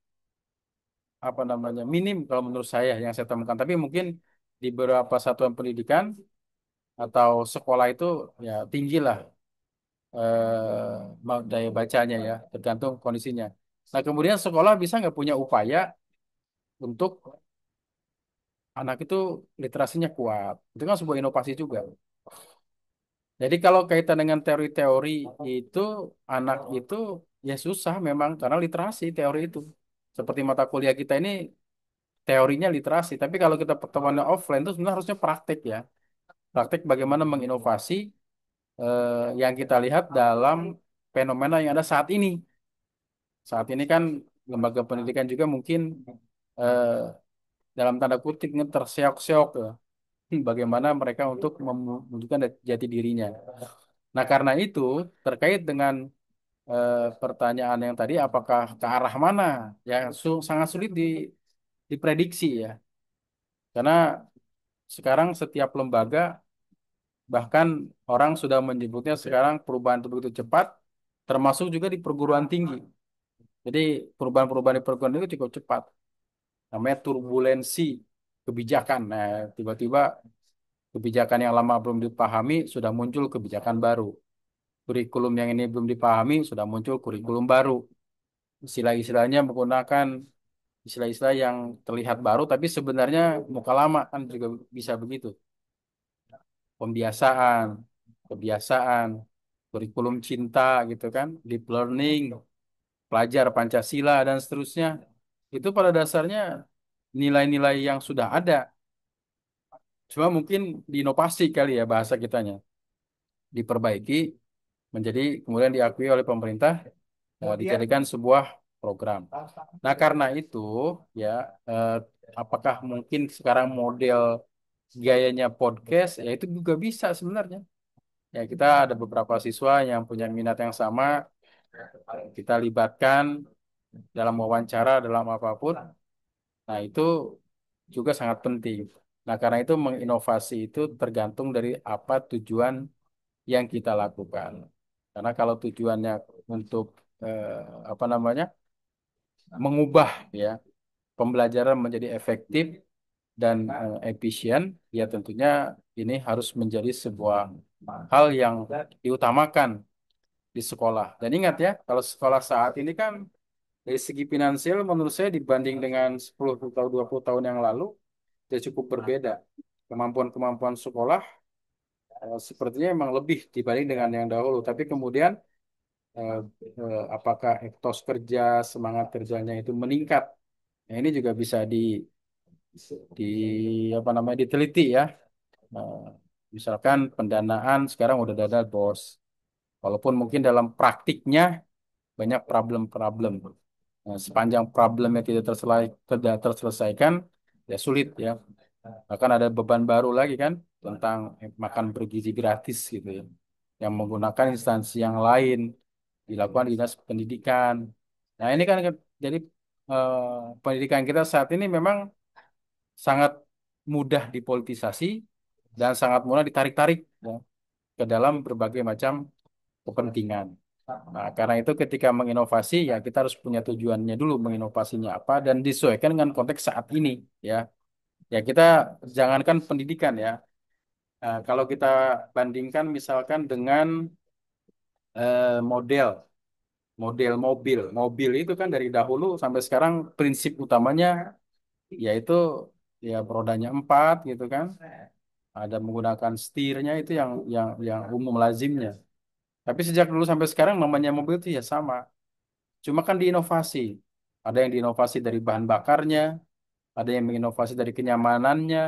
apa namanya minim kalau menurut saya yang saya temukan. Tapi mungkin di beberapa satuan pendidikan atau sekolah itu ya tinggi lah daya bacanya ya, tergantung kondisinya. Nah, kemudian sekolah bisa nggak punya upaya untuk anak itu literasinya kuat. Itu kan sebuah inovasi juga. Jadi kalau kaitan dengan teori-teori itu, anak itu ya susah memang karena literasi teori itu. Seperti mata kuliah kita ini teorinya literasi, tapi kalau kita pertemuannya offline itu sebenarnya harusnya praktek ya. Praktek bagaimana menginovasi yang kita lihat dalam fenomena yang ada saat ini. Saat ini kan lembaga pendidikan juga mungkin eh, dalam tanda kutip ini terseok-seok ya. Bagaimana mereka untuk menunjukkan jati dirinya. Nah, karena itu terkait dengan pertanyaan yang tadi, apakah ke arah mana? Ya, sangat sulit diprediksi ya. Karena sekarang setiap lembaga, bahkan orang sudah menyebutnya sekarang perubahan itu begitu cepat, termasuk juga di perguruan tinggi. Jadi perubahan-perubahan di perguruan tinggi cukup cepat. Namanya turbulensi kebijakan. Nah, tiba-tiba kebijakan yang lama belum dipahami, sudah muncul kebijakan baru. Kurikulum yang ini belum dipahami, sudah muncul kurikulum baru. Istilah-istilahnya menggunakan istilah-istilah yang terlihat baru, tapi sebenarnya muka lama kan juga bisa begitu. Pembiasaan, kebiasaan, kurikulum cinta gitu kan, deep learning, pelajar Pancasila dan seterusnya. Itu pada dasarnya nilai-nilai yang sudah ada, cuma mungkin diinovasi kali ya bahasa kitanya, diperbaiki menjadi kemudian diakui oleh pemerintah, dijadikan sebuah program. Nah, karena itu ya eh, apakah mungkin sekarang model gayanya podcast ya itu juga bisa sebenarnya. Ya, kita ada beberapa siswa yang punya minat yang sama, kita libatkan dalam wawancara, dalam apapun. Nah, itu juga sangat penting. Nah, karena itu menginovasi itu tergantung dari apa tujuan yang kita lakukan. Karena kalau tujuannya untuk apa namanya mengubah ya pembelajaran menjadi efektif dan efisien, ya tentunya ini harus menjadi sebuah hal yang diutamakan di sekolah. Dan ingat ya, kalau sekolah saat ini kan dari segi finansial menurut saya dibanding dengan 10 atau 20 tahun yang lalu, dia cukup berbeda. Kemampuan-kemampuan sekolah sepertinya memang lebih dibanding dengan yang dahulu. Tapi kemudian eh, apakah etos kerja, semangat kerjanya itu meningkat? Nah, ini juga bisa di apa namanya diteliti ya. Nah, misalkan pendanaan sekarang udah ada bos. Walaupun mungkin dalam praktiknya banyak problem-problem. Nah, sepanjang problemnya tidak terselesaikan, ya sulit ya. Bahkan ada beban baru lagi kan tentang makan bergizi gratis gitu ya, yang menggunakan instansi yang lain dilakukan di dinas pendidikan. Nah, ini kan jadi pendidikan kita saat ini memang sangat mudah dipolitisasi dan sangat mudah ditarik-tarik. Ya. ke dalam berbagai macam kepentingan. Nah, karena itu ketika menginovasi ya kita harus punya tujuannya dulu menginovasinya apa dan disesuaikan dengan konteks saat ini ya. Ya kita jangankan pendidikan ya. Nah, kalau kita bandingkan misalkan dengan model model mobil. Mobil itu kan dari dahulu sampai sekarang prinsip utamanya yaitu ya rodanya empat gitu kan. Ada menggunakan setirnya itu yang umum lazimnya. Tapi sejak dulu sampai sekarang namanya mobil itu ya sama. Cuma kan diinovasi. Ada yang diinovasi dari bahan bakarnya, ada yang menginovasi dari kenyamanannya,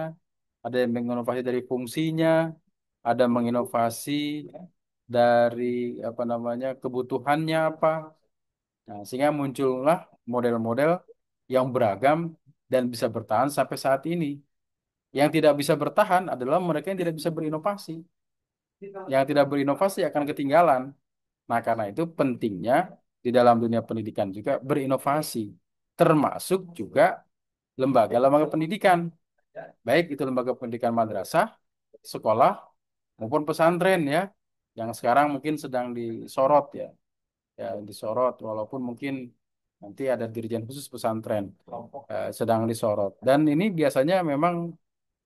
ada yang menginovasi dari fungsinya, ada menginovasi dari apa namanya kebutuhannya apa. Nah, sehingga muncullah model-model yang beragam dan bisa bertahan sampai saat ini. Yang tidak bisa bertahan adalah mereka yang tidak bisa berinovasi. Yang tidak berinovasi akan ketinggalan. Nah, karena itu pentingnya di dalam dunia pendidikan juga berinovasi, termasuk juga lembaga-lembaga pendidikan, baik itu lembaga pendidikan madrasah, sekolah, maupun pesantren ya, yang sekarang mungkin sedang disorot ya, ya disorot, walaupun mungkin nanti ada dirjen khusus pesantren sedang disorot. Dan ini biasanya memang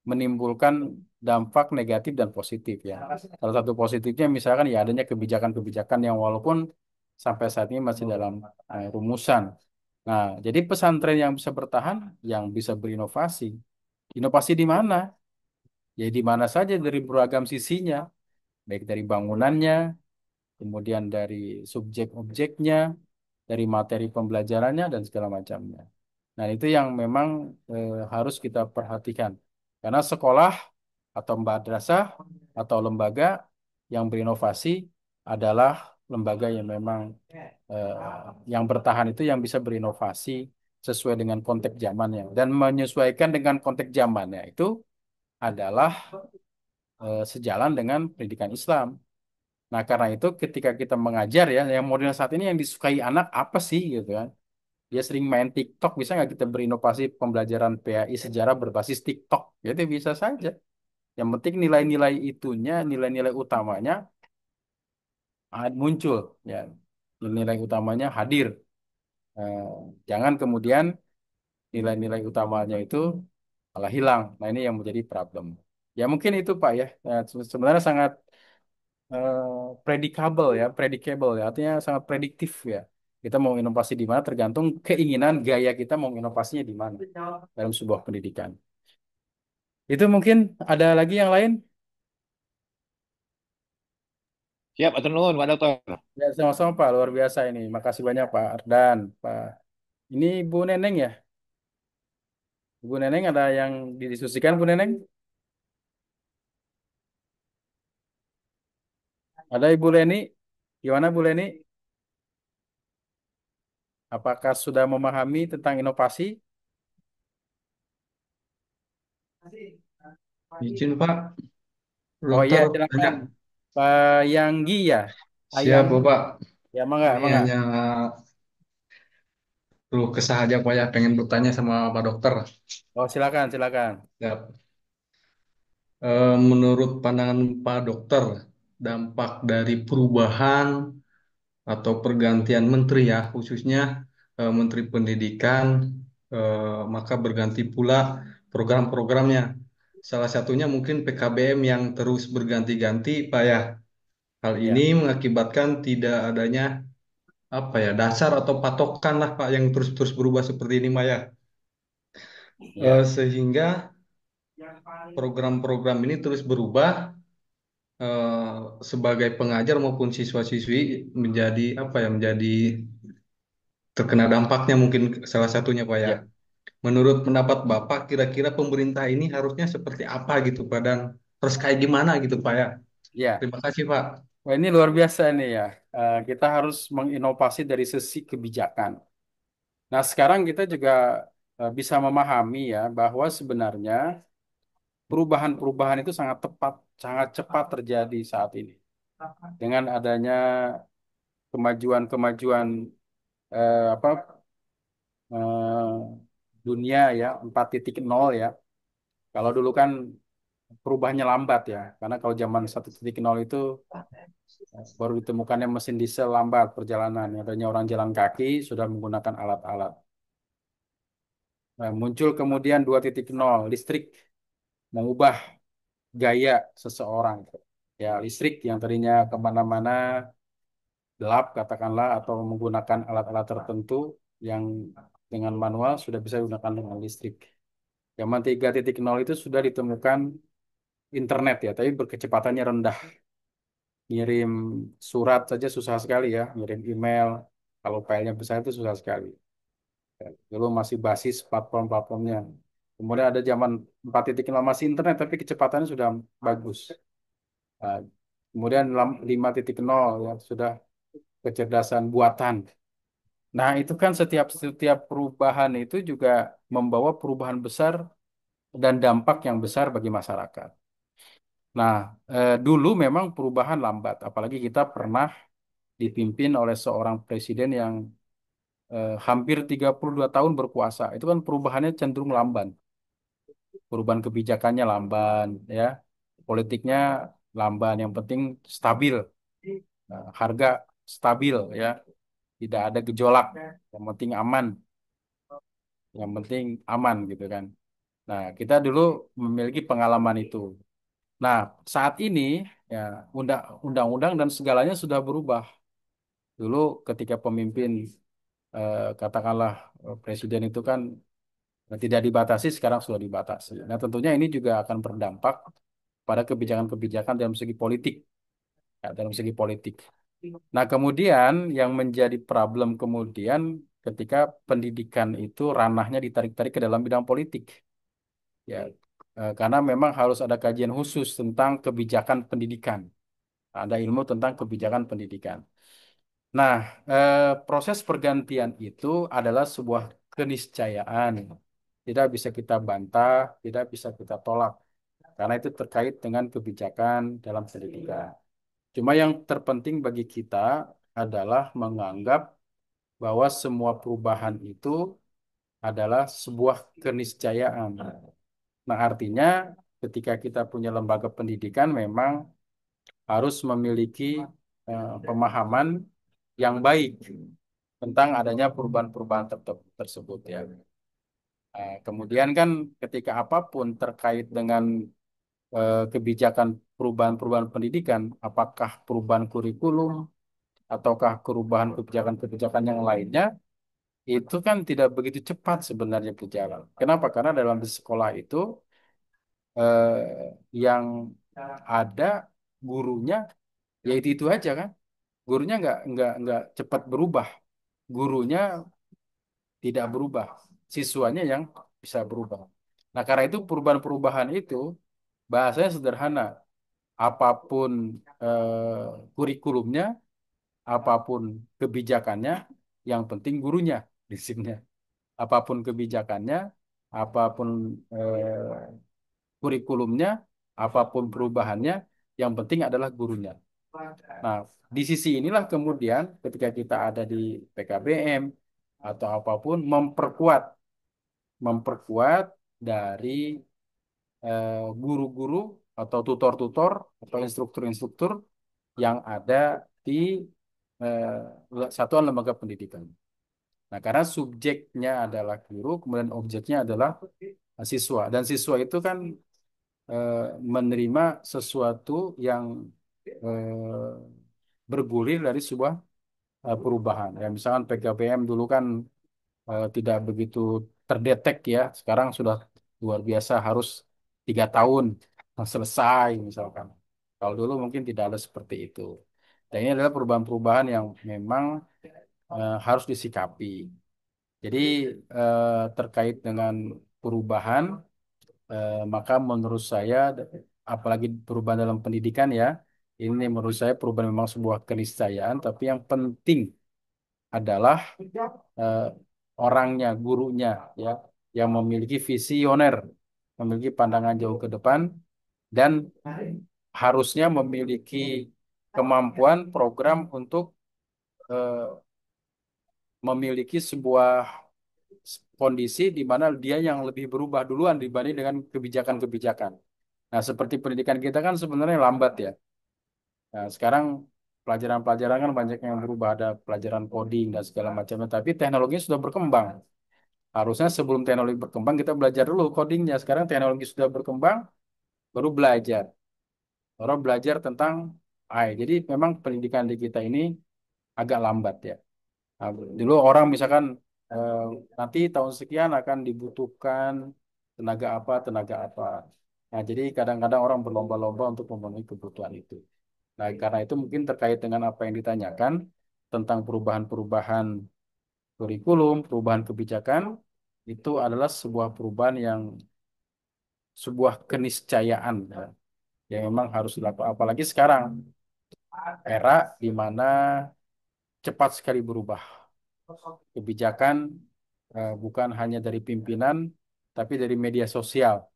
menimbulkan dampak negatif dan positif ya. Salah satu positifnya misalkan ya adanya kebijakan-kebijakan yang walaupun sampai saat ini masih dalam rumusan. Nah, jadi pesantren yang bisa bertahan, yang bisa berinovasi. Inovasi di mana? Ya di mana saja dari beragam sisinya, baik dari bangunannya, kemudian dari subjek-objeknya, dari materi pembelajarannya dan segala macamnya. Nah, itu yang memang harus kita perhatikan. Karena sekolah atau madrasah atau lembaga yang berinovasi adalah lembaga yang memang eh, yang bertahan itu yang bisa berinovasi sesuai dengan konteks zamannya dan menyesuaikan dengan konteks zamannya itu adalah sejalan dengan pendidikan Islam. Nah, karena itu ketika kita mengajar ya, yang model saat ini yang disukai anak apa sih gitu kan? Dia sering main TikTok, bisa nggak kita berinovasi pembelajaran PAI sejarah berbasis TikTok? Jadi bisa saja. Yang penting nilai-nilai itunya, nilai-nilai utamanya muncul, ya. Nilai utamanya hadir. Eh, jangan kemudian nilai-nilai utamanya itu malah hilang. Nah, ini yang menjadi problem. Ya mungkin itu Pak ya. Sebenarnya sangat predicable ya, predicable ya. Artinya sangat prediktif ya. Kita mau inovasi di mana tergantung keinginan gaya kita mau inovasinya di mana dalam sebuah pendidikan. Itu mungkin ada lagi yang lain. Siap, atur nuhun, Pak Dokter. Ya, sama-sama Pak, luar biasa ini. Makasih banyak Pak Ardan, Pak. Ini Bu Neneng ya? Bu Neneng ada yang didiskusikan Bu Neneng? Ada Ibu Leni? Gimana Bu Leni? Apakah sudah memahami tentang inovasi? Izin Pak, Oh iya, dokter silakan. banyak. Pak Yanggi ya? Pak Siap Yanggi. Bapak, Ya, mangga, ini mangga. hanya perlu kesah aja Pak ya, pengen bertanya sama Pak Dokter. Oh, silakan, silakan. Ya. Menurut pandangan Pak Dokter, dampak dari perubahan atau pergantian menteri ya, khususnya Menteri Pendidikan, maka berganti pula program-programnya. Salah satunya mungkin PKBM yang terus berganti-ganti Pak ya. Hal ini Ya, mengakibatkan tidak adanya apa ya dasar atau patokan lah Pak yang terus-terus berubah seperti ini Maya. ya, Sehingga program-program ini terus berubah sebagai pengajar maupun siswa-siswi menjadi apa ya menjadi terkena dampaknya mungkin salah satunya Pak ya. ya, Menurut pendapat Bapak kira-kira pemerintah ini harusnya seperti apa gitu Pak dan terus kayak gimana gitu Pak ya. ya. Terima kasih Pak. Wah, ini luar biasa nih ya. Kita harus menginovasi dari sisi kebijakan. Nah, sekarang kita juga bisa memahami ya bahwa sebenarnya perubahan-perubahan itu sangat tepat, sangat cepat terjadi saat ini. Dengan adanya kemajuan-kemajuan apa dunia ya 4.0 ya. Kalau dulu kan perubahannya lambat ya. Karena kalau zaman 1.0 itu baru ditemukannya mesin diesel lambat perjalanan. Adanya orang jalan kaki sudah menggunakan alat-alat. Nah, muncul kemudian 2.0 listrik mengubah gaya seseorang. Ya, listrik yang tadinya kemana-mana gelap katakanlah atau menggunakan alat-alat tertentu yang dengan manual sudah bisa digunakan dengan listrik. Zaman 3.0 itu sudah ditemukan internet ya, tapi berkecepatannya rendah. Ngirim surat saja susah sekali ya, ngirim email. Kalau filenya besar itu susah sekali. Dulu masih basis platform-platformnya. Kemudian ada zaman 4.0 masih internet, tapi kecepatannya sudah bagus. Nah, kemudian 5.0 ya, sudah kecerdasan buatan. Nah, itu kan setiap setiap perubahan itu juga membawa perubahan besar dan dampak yang besar bagi masyarakat. Nah, dulu memang perubahan lambat, apalagi kita pernah dipimpin oleh seorang presiden yang hampir 32 tahun berkuasa. Itu kan perubahannya cenderung lamban. Perubahan kebijakannya lamban, ya. Politiknya lamban, yang penting stabil. Nah, harga stabil, ya. Tidak ada gejolak, yang penting aman, yang penting aman gitu kan. Nah, kita dulu memiliki pengalaman itu. Nah, saat ini ya undang-undang dan segalanya sudah berubah. Dulu ketika pemimpin katakanlah presiden itu kan tidak dibatasi, sekarang sudah dibatasi. Nah, tentunya ini juga akan berdampak pada kebijakan-kebijakan dalam segi politik, ya, dalam segi politik. Nah, kemudian yang menjadi problem kemudian ketika pendidikan itu ranahnya ditarik-tarik ke dalam bidang politik. Ya, karena memang harus ada kajian khusus tentang kebijakan pendidikan. Ada ilmu tentang kebijakan pendidikan. Nah, proses pergantian itu adalah sebuah keniscayaan. Tidak bisa kita bantah, tidak bisa kita tolak. Karena itu terkait dengan kebijakan dalam pendidikan. Cuma yang terpenting bagi kita adalah menganggap bahwa semua perubahan itu adalah sebuah keniscayaan. Nah, artinya ketika kita punya lembaga pendidikan memang harus memiliki pemahaman yang baik tentang adanya perubahan-perubahan tersebut ya. Kemudian kan ketika apapun terkait dengan kebijakan perubahan-perubahan pendidikan, apakah perubahan kurikulum ataukah perubahan kebijakan-kebijakan yang lainnya, itu kan tidak begitu cepat sebenarnya berjalan. Kenapa? Karena dalam sekolah itu yang ada gurunya ya itu aja kan. Gurunya nggak cepat berubah. Gurunya tidak berubah. Siswanya yang bisa berubah. Nah, karena itu perubahan-perubahan itu bahasanya sederhana. Apapun kurikulumnya, apapun kebijakannya, yang penting gurunya di sini. Apapun kebijakannya, apapun kurikulumnya, apapun perubahannya, yang penting adalah gurunya. Nah, di sisi inilah kemudian ketika kita ada di PKBM atau apapun memperkuat dari guru-guru atau tutor-tutor atau instruktur-instruktur yang ada di satuan lembaga pendidikan. Nah, karena subjeknya adalah guru, kemudian objeknya adalah siswa, dan siswa itu kan eh, menerima sesuatu yang eh, bergulir dari sebuah perubahan. Ya, misalkan PKBM dulu kan tidak begitu terdetek ya, sekarang sudah luar biasa harus 3 tahun selesai misalkan. Kalau dulu mungkin tidak ada seperti itu. Dan ini adalah perubahan-perubahan yang memang harus disikapi. Jadi terkait dengan perubahan, maka menurut saya, apalagi perubahan dalam pendidikan ya, ini menurut saya perubahan memang sebuah keniscayaan, tapi yang penting adalah eh, orangnya, gurunya, ya, yang memiliki visioner, memiliki pandangan jauh ke depan, dan harusnya memiliki kemampuan program untuk eh, memiliki sebuah kondisi di mana dia yang lebih berubah duluan dibanding dengan kebijakan-kebijakan. Nah, seperti pendidikan kita kan sebenarnya lambat ya. Nah, sekarang pelajaran-pelajaran kan banyak yang berubah, ada pelajaran coding dan segala macamnya, tapi teknologi sudah berkembang. Harusnya sebelum teknologi berkembang kita belajar dulu codingnya. Sekarang teknologi sudah berkembang, baru belajar. Orang belajar tentang AI. Jadi memang pendidikan di kita ini agak lambat ya. Nah, dulu orang misalkan eh, nanti tahun sekian akan dibutuhkan tenaga apa. Nah, jadi kadang-kadang orang berlomba-lomba untuk memenuhi kebutuhan itu. Nah, karena itu mungkin terkait dengan apa yang ditanyakan tentang perubahan-perubahan kurikulum, perubahan kebijakan, itu adalah sebuah perubahan yang sebuah keniscayaan ya, yang memang harus dilakukan. Apalagi sekarang era di mana cepat sekali berubah. Kebijakan bukan hanya dari pimpinan, tapi dari media sosial.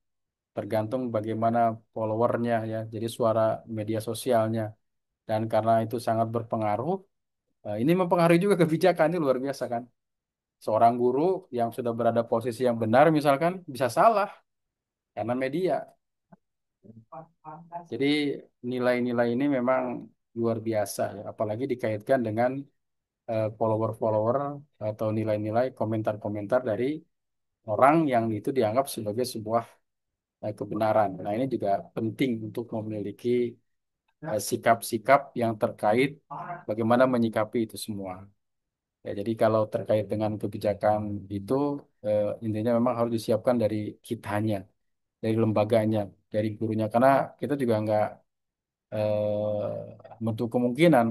Tergantung bagaimana followernya ya. Jadi suara media sosialnya. Dan karena itu sangat berpengaruh, ini mempengaruhi juga kebijakan ini luar biasa kan. Seorang guru yang sudah berada posisi yang benar misalkan bisa salah karena media. Jadi nilai-nilai ini memang luar biasa ya. Apalagi dikaitkan dengan follower-follower atau nilai-nilai komentar-komentar dari orang yang itu dianggap sebagai sebuah kebenaran. Nah, ini juga penting untuk memiliki sikap-sikap yang terkait bagaimana menyikapi itu semua. Ya, jadi kalau terkait dengan kebijakan itu intinya memang harus disiapkan dari kitanya, dari lembaganya, dari gurunya. Karena kita juga nggak menutup kemungkinan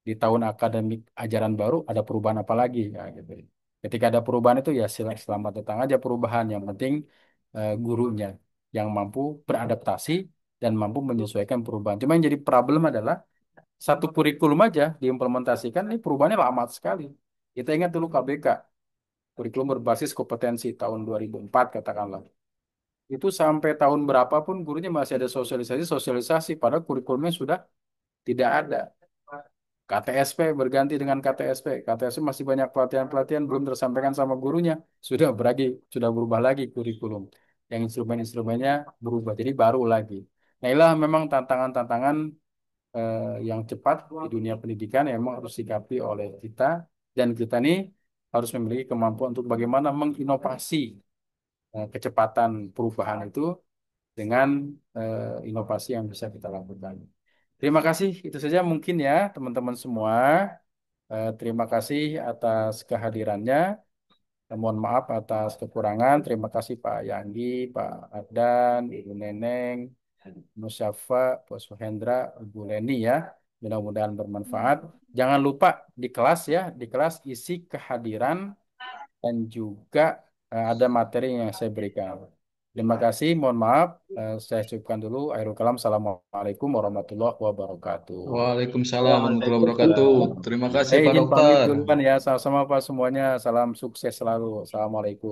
di tahun akademik ajaran baru ada perubahan apa lagi ya, gitu. Ketika ada perubahan itu ya selamat datang aja perubahan. Yang penting gurunya yang mampu beradaptasi dan mampu menyesuaikan perubahan. Cuma yang jadi problem adalah satu kurikulum aja diimplementasikan ini perubahannya lama sekali. Kita ingat dulu KBK, kurikulum berbasis kompetensi tahun 2004 katakanlah. Itu sampai tahun berapapun gurunya masih ada sosialisasi padahal kurikulumnya sudah tidak ada. KTSP berganti dengan KTSP. KTSP masih banyak pelatihan-pelatihan belum tersampaikan sama gurunya. Sudah berubah lagi kurikulum. Yang instrumen-instrumennya berubah. Jadi baru lagi. Nah, inilah memang tantangan-tantangan yang cepat di dunia pendidikan yang memang harus disikapi oleh kita. Dan kita nih harus memiliki kemampuan untuk bagaimana menginovasi kecepatan perubahan itu dengan inovasi yang bisa kita lakukan. Terima kasih, itu saja mungkin ya teman-teman semua. Terima kasih atas kehadirannya. Mohon maaf atas kekurangan. Terima kasih Pak Yanggi, Pak Ardan, Ibu Neneng, Musyafa, Pak Suhendra, Ibu Leni ya. Mudah-mudahan bermanfaat. Jangan lupa di kelas ya, di kelas isi kehadiran dan juga ada materi yang saya berikan. Terima kasih, mohon maaf. Saya cukupkan dulu. Akhirul kalam. Assalamualaikum warahmatullahi wabarakatuh. Waalaikumsalam warahmatullahi wabarakatuh. Waalaikumsalam. Terima kasih Saya Pak izin pamit Dokter. duluan ya. Sama-sama Pak semuanya. Salam sukses selalu. Assalamualaikum.